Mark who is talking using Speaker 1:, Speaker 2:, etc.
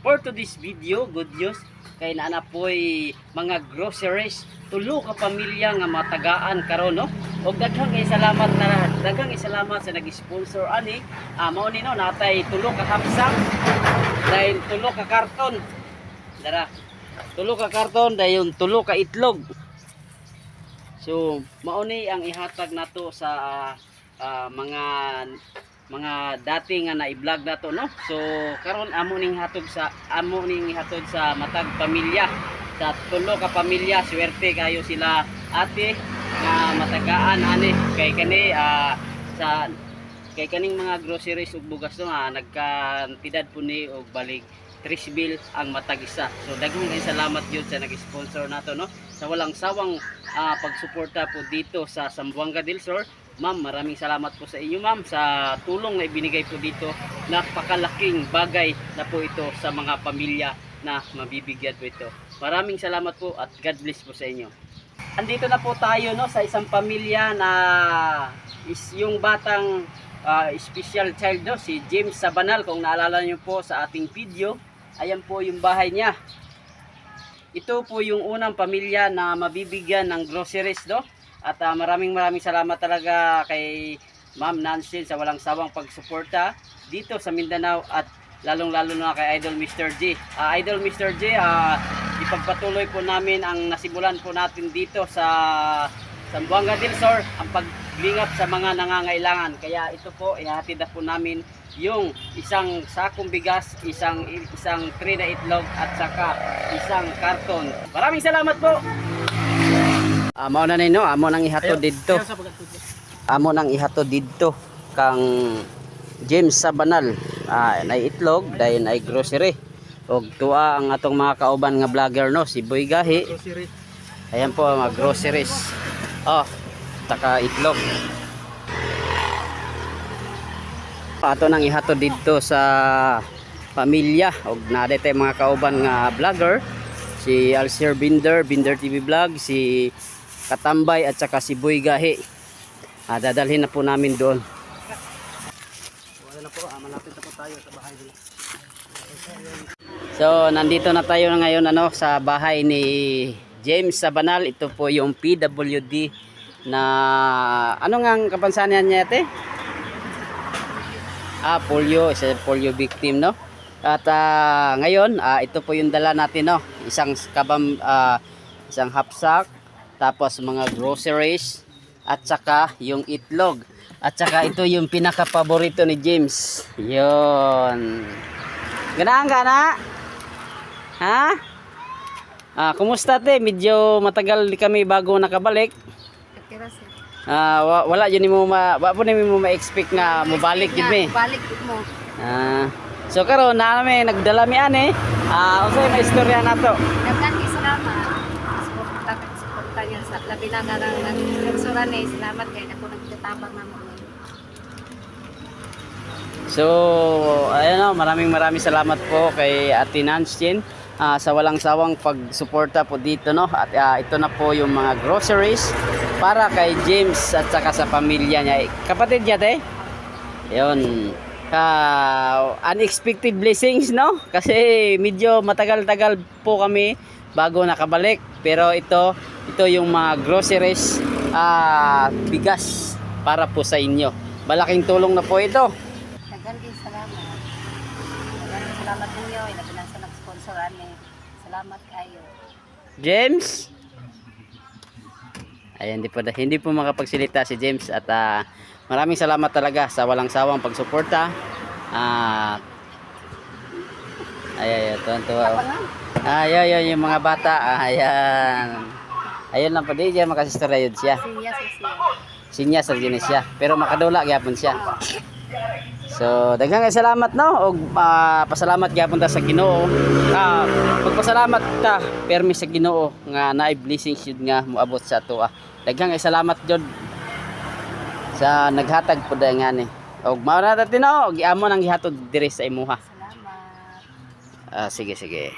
Speaker 1: for today's video, good news kay naana po'y mga groceries tulo ka pamilya nga matagaan karon no. Og daghang salamat sa nag-sponsor ani. Mao ni no natay tulo ka hapsak dahil tulo ka karton. Dara. Tulo ka karton dayon tulo ka itlog. So mao ni ang ihatag nato sa mga dati nga na-vlog nato no. So karon amo ning hatod sa matag pamilya, sa tulo ka pamilya. Swerte kayo sila ate nga matagaan ani kay kani kay kaning mga groceries ug bugas no nagkantidad po ni og balig 3 bill ang matag isa. So daghang salamat gyud sa nag-sponsor nato no, sa walang sawang pagsuporta po dito sa Zamboanga del Sur. Ma'am, maraming salamat po sa inyo ma'am sa tulong na ibinigay po dito. Napakalaking bagay na po ito sa mga pamilya na mabibigyan po ito. Maraming salamat po at God bless po sa inyo. Andito na po tayo no sa isang pamilya na yung batang special child no, si James Sabanal. Kung naalala niyo po sa ating video, ayan po yung bahay niya. Ito po yung unang pamilya na mabibigyan ng groceries no. At maraming salamat talaga kay Ma'am Nancy sa walang sawang pagsuporta dito sa Mindanao at lalong-lalo na kay Idol Mr. J. Idol Mr. J, ipagpatuloy po namin ang nasimulan po natin dito sa Zamboanga del Sur, ang paglingap sa mga nangangailangan. Kaya ito po, ihatid na po namin yung isang sakong bigas, isang tray na itlog at saka isang karton. Maraming salamat po! Amo na no, amo nang ihatod didto. Amo nang ihatod didto kang James Sabanal. Nay itlog, dayon ay grocery. Og tuwa ang atong mga kauban nga vlogger no, si Boy Gahi. Ayan po mga groceries. Taka itlog. Ato nang ihatod didto sa pamilya og naday tay mga kauban nga vlogger. Si Alsir Binder TV Vlog, si Katambay at saka si Boy Gahi. Dadalhin na po namin doon. Wala na po, malapit na po tayo sa bahay nila. So nandito na tayo ngayon sa bahay ni James Sabanal. Ito po yung PWD na ano nga ang kapansanan niya ate? Polio, isa polio victim no. At ngayon ito po yung dala natin no. Isang hapsak, tapos mga groceries at saka yung itlog. At saka ito yung pinaka-paborito ni James. Yon. Ganaan ka na? Ha? Kumusta te? Medyo matagal kami bago nakabalik. Wala yun mo ma-expect nga mabalik yun mi.
Speaker 2: Balik mo.
Speaker 1: So karon na namin nagdala mi ani. Unsay may istorya nato?
Speaker 2: Daghang salamat. Suporta niya sa labi na nagsuran ni salamat kay ako nagtatabang na mo.
Speaker 1: So ayun maraming salamat po kay Ate Nancy sa walang sawang pagsuporta po dito no. At ito na po yung mga groceries para kay James at saka sa pamilya niya. Kapatid niya te? Yun. Unexpected blessings no, kasi medyo matagal-tagal po kami bago nakabalik, pero ito yung mga groceries, bigas para po sa inyo. Malaking tulong na po ito.
Speaker 2: Daghang salamat. Daghang salamat ninyo ilabi sa nag-sponsor ani. Salamat kayo.
Speaker 1: James. Ayan, hindi po makapagsilita si James at maraming salamat talaga sa walang sawang pagsuporta. Tuwa. Ayan yung mga bata. Ayun lang po di siya makasistorya yun siya. Sinya sa siya. Pero makadula gyapon siya. So daghang salamat no og pasalamat gyapon ta sa Ginoo. Pagpasalamat ta permi sa Ginoo nga naay blessings yun nga moabot sa ato. Daghang salamat jud sa naghatag po dahil nga ni. Og mao na natin og iamo nang gihatod diri sa imuha.
Speaker 2: Salamat.
Speaker 1: Sige.